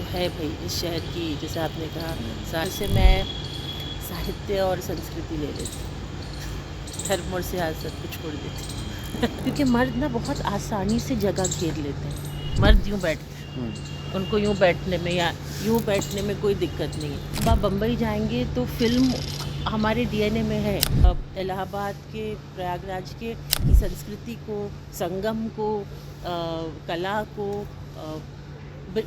है भाई इस शहर की, जैसे आपने कहा साल से मैं साहित्य और संस्कृति ले लेती हूँ, धर्म और सियासत को छोड़ देती हूँ क्योंकि मर्द ना बहुत आसानी से जगह घेर लेते हैं। मर्द यूँ बैठते हैं, उनको यूँ बैठने में या यूँ बैठने में कोई दिक्कत नहीं है। अब आप बम्बई जाएंगे तो फिल्म हमारे डीएनए में है। अब इलाहाबाद के, प्रयागराज के की संस्कृति को, संगम को, कला को,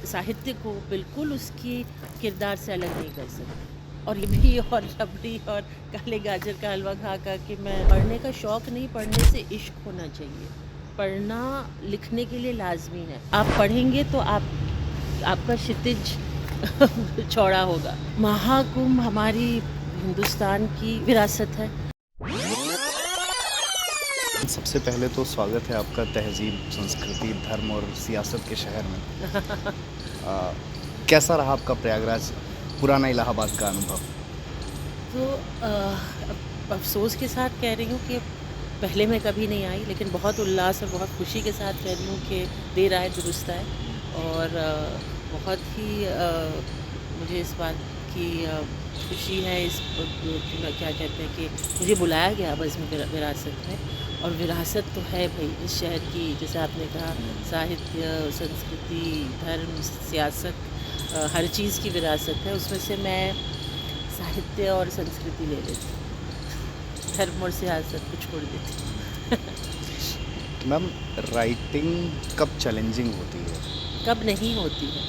साहित्य को बिल्कुल उसकी किरदार से अलग नहीं कर सकते। और ये भी और रबड़ी और काले गाजर का हलवा खा खा के मैं पढ़ने का शौक़ नहीं, पढ़ने से इश्क होना चाहिए। पढ़ना लिखने के लिए लाजमी है। आप पढ़ेंगे तो आपका क्षितिज चौड़ा होगा। महाकुंभ हमारी हिंदुस्तान की विरासत है। सबसे पहले तो स्वागत है आपका तहज़ीब, संस्कृति, धर्म और सियासत के शहर में। कैसा रहा आपका प्रयागराज, पुराना इलाहाबाद का अनुभव? तो अफ़सोस के साथ कह रही हूँ कि पहले मैं कभी नहीं आई, लेकिन बहुत उल्लास और बहुत खुशी के साथ कह रही हूँ कि देर आए दुरुस्त आए। और बहुत ही मुझे इस बात की खुशी है, इस क्या कहते हैं कि मुझे बुलाया गया बज़्म विरासत में। और विरासत तो है भाई इस शहर की, जैसे आपने कहा साहित्य, संस्कृति, धर्म, सियासत, हर चीज़ की विरासत है। उसमें से मैं साहित्य और संस्कृति ले लेती हूँ, धर्म और सियासत को छोड़ देती हूँ तो मैम, राइटिंग कब चैलेंजिंग होती है? कब नहीं होती है।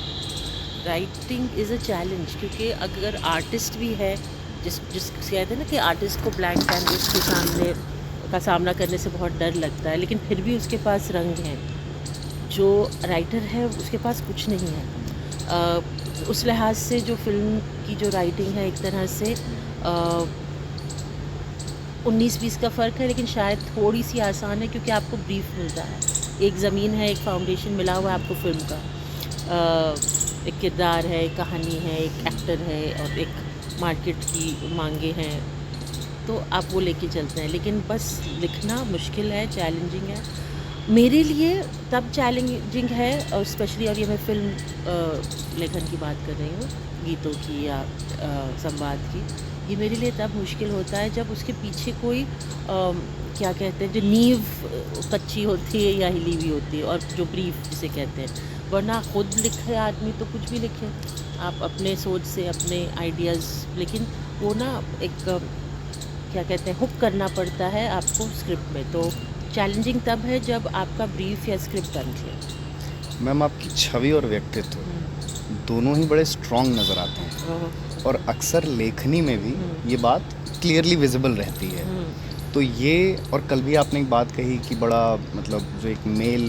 राइटिंग इज़ अ चैलेंज, क्योंकि अगर आर्टिस्ट भी है, जिस कहते हैं ना कि आर्टिस्ट को ब्लैंक कैनवस के सामने का सामना करने से बहुत डर लगता है, लेकिन फिर भी उसके पास रंग हैं। जो राइटर है उसके पास कुछ नहीं है। उस लिहाज से जो फ़िल्म की जो राइटिंग है, एक तरह से 19-20 का फ़र्क है, लेकिन शायद थोड़ी सी आसान है क्योंकि आपको ब्रीफ मिलता है। एक ज़मीन है, एक फाउंडेशन मिला हुआ है आपको फ़िल्म का। एक किरदार है, एक कहानी है, एक एक्टर है और एक मार्केट की मांगे हैं, तो आप वो लेके चलते हैं। लेकिन बस लिखना मुश्किल है, चैलेंजिंग है। मेरे लिए तब चैलेंजिंग है स्पेशली, और ये मैं फ़िल्म लेखन की बात कर रही हूँ, गीतों की या संवाद की। ये मेरे लिए तब मुश्किल होता है जब उसके पीछे कोई क्या कहते हैं, जो नींव कच्ची होती है या हिली हुई होती है, और जो ब्रीफ जिसे कहते हैं। वरना खुद लिखे आदमी तो कुछ भी लिखे, आप अपने सोच से, अपने आइडियाज़, लेकिन वो ना एक क्या कहते हैं, हुक करना पड़ता है आपको स्क्रिप्ट में। तो चैलेंजिंग तब है जब आपका ब्रीफ या स्क्रिप्ट बन जाए। मैम, आपकी छवि और व्यक्तित्व दोनों ही बड़े स्ट्रॉन्ग नज़र आते हैं और अक्सर लेखनी में भी ये बात क्लियरली विजिबल रहती है। तो ये, और कल भी आपने एक बात कही कि बड़ा मतलब जो एक मेल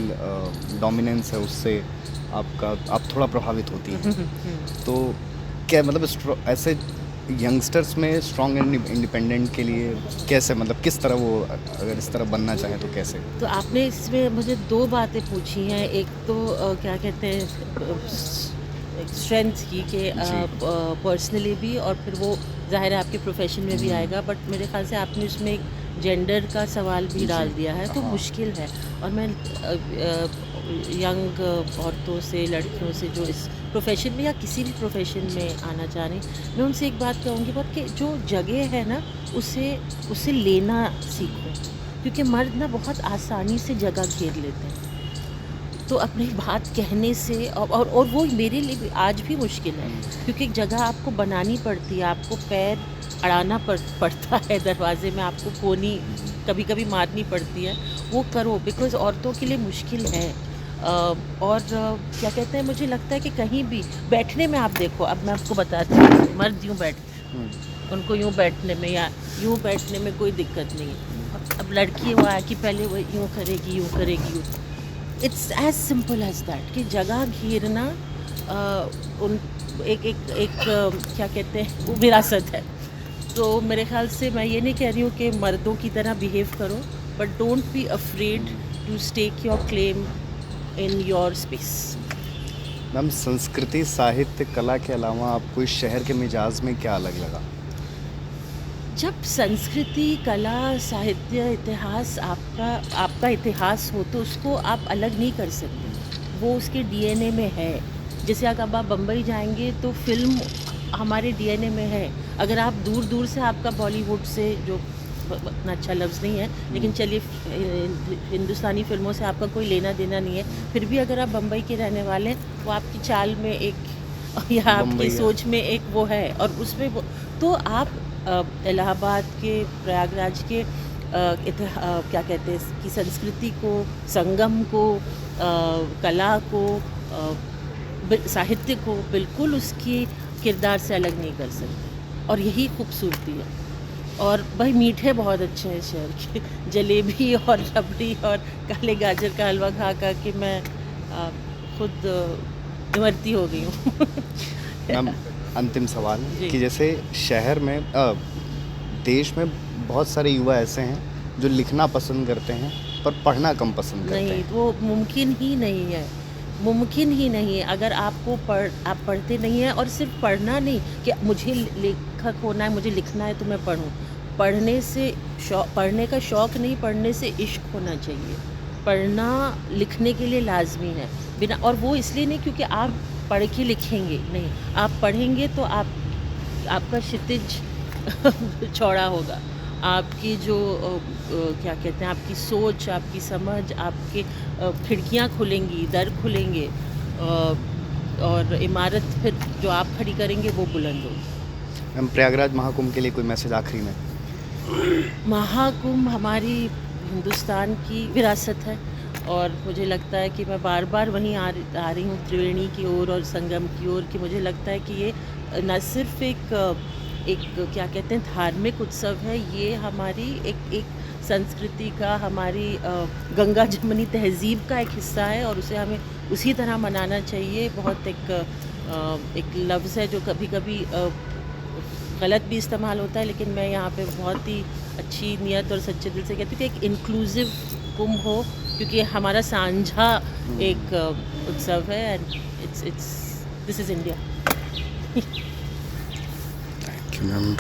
डोमिनेंस है उससे आप थोड़ा प्रभावित होती हैं। तो क्या मतलब ऐसे यंगस्टर्स में स्ट्रॉन्ग एंड इंडिपेंडेंट के लिए कैसे, मतलब किस तरह वो अगर इस तरह बनना चाहें तो कैसे? तो आपने इसमें मुझे 2 बातें पूछी हैं। एक तो क्या कहते हैं, स्ट्रेंथ की कि पर्सनली भी, और फिर वो ज़ाहिर है आपके प्रोफेशन में भी आएगा। बट मेरे ख़्याल से आपने उसमें एक जेंडर का सवाल भी डाल दिया है, तो मुश्किल है। और मैं यंग औरतों से, लड़कियों से जो इस प्रोफेशन में या किसी भी प्रोफेशन में आना चाह रही, मैं उनसे एक बात कहूँगी बहुत, कि जो जगह है ना, उसे लेना सीखो। क्योंकि मर्द ना बहुत आसानी से जगह घेर लेते हैं, तो अपनी बात कहने से, और वो मेरे लिए आज भी मुश्किल है, क्योंकि एक जगह आपको बनानी पड़ती है, आपको पैर अड़ाना पड़ता है दरवाजे में, आपको कोनी कभी कभी मारनी पड़ती है। वो करो, बिकॉज़ औरतों के लिए मुश्किल है। और क्या कहते हैं, मुझे लगता है कि कहीं भी बैठने में, आप देखो, अब मैं आपको बताती हूँ, मर्द यूँ बैठते हैं, उनको यूँ बैठने में या यूँ बैठने में कोई दिक्कत नहीं है। अब लड़की वो है कि पहले वो यूँ करेगी, यूँ करेगी, यूँ। It's as simple as that, कि जगह घेरना उन एक क्या कहते हैं, वो विरासत है। तो मेरे ख्याल से मैं ये नहीं कह रही हूँ कि मर्दों की तरह बिहेव करो, but don't be afraid to stake your claim in your space. Ma'am, संस्कृति, साहित्य, कला के अलावा आपको इस शहर के मिजाज में क्या अलग लगा? जब संस्कृति, कला, साहित्य, इतिहास आपका इतिहास हो, तो उसको आप अलग नहीं कर सकते। वो उसके डीएनए में है। जैसे अगर आप बम्बई जाएंगे तो फिल्म हमारे डीएनए में है। अगर आप दूर दूर से आपका बॉलीवुड से जो इतना अच्छा लफ्ज़ नहीं है, लेकिन चलिए हिंदुस्तानी फ़िल्मों से आपका कोई लेना देना नहीं है, फिर भी अगर आप बम्बई के रहने वाले हैं, वो आपकी चाल में एक या आपकी बम्बई है। सोच में एक वो है, और उसमें वो तो आप इलाहाबाद के, प्रयागराज के क्या कहते हैं कि संस्कृति को, संगम को, कला को, साहित्य को बिल्कुल उसकी किरदार से अलग नहीं कर सकते, और यही खूबसूरती है। और भाई मीठे बहुत अच्छे हैं शहर के, जलेबी और रबड़ी और काले गाजर का हलवा खा खा के मैं खुद इमरती हो गई हूँ। मैम, अंतिम सवाल जी। कि जैसे शहर में देश में बहुत सारे युवा ऐसे हैं जो लिखना पसंद करते हैं पर पढ़ना कम पसंद करते नहीं, हैं। वो मुमकिन ही नहीं है, मुमकिन ही नहीं है। अगर आपको आप पढ़ते नहीं हैं, और सिर्फ पढ़ना नहीं कि मुझे लेखक होना है, मुझे लिखना है तो मैं पढ़ूं। पढ़ने से पढ़ने का शौक़ नहीं, पढ़ने से इश्क होना चाहिए। पढ़ना लिखने के लिए लाजमी है, बिना, और वो इसलिए नहीं क्योंकि आप पढ़ के लिखेंगे, नहीं, आप पढ़ेंगे तो आपका क्षितिज चौड़ा होगा, आपकी जो क्या कहते हैं, आपकी सोच, आपकी समझ, आपके खिड़कियाँ खुलेंगी, दर खुलेंगे, और इमारत फिर जो आप खड़ी करेंगे वो बुलंद होगी। मैम, प्रयागराज महाकुंभ के लिए कोई मैसेज आखिरी में? महाकुंभ हमारी हिंदुस्तान की विरासत है, और मुझे लगता है कि मैं बार बार वहीं आ रही हूँ, त्रिवेणी की ओर और संगम की ओर, कि मुझे लगता है कि ये न सिर्फ एक क्या कहते हैं धार्मिक उत्सव है, ये हमारी एक संस्कृति का, हमारी गंगा जमुनी तहज़ीब का एक हिस्सा है, और उसे हमें उसी तरह मनाना चाहिए। बहुत एक लफ्ज़ है जो कभी कभी गलत भी इस्तेमाल होता है, लेकिन मैं यहाँ पे बहुत ही अच्छी नियत और सच्चे दिल से कहती हूँ कि एक इंक्लूसिव कुंभ हो, क्योंकि हमारा साझा एक उत्सव है, and this is India. Thank you ma'am.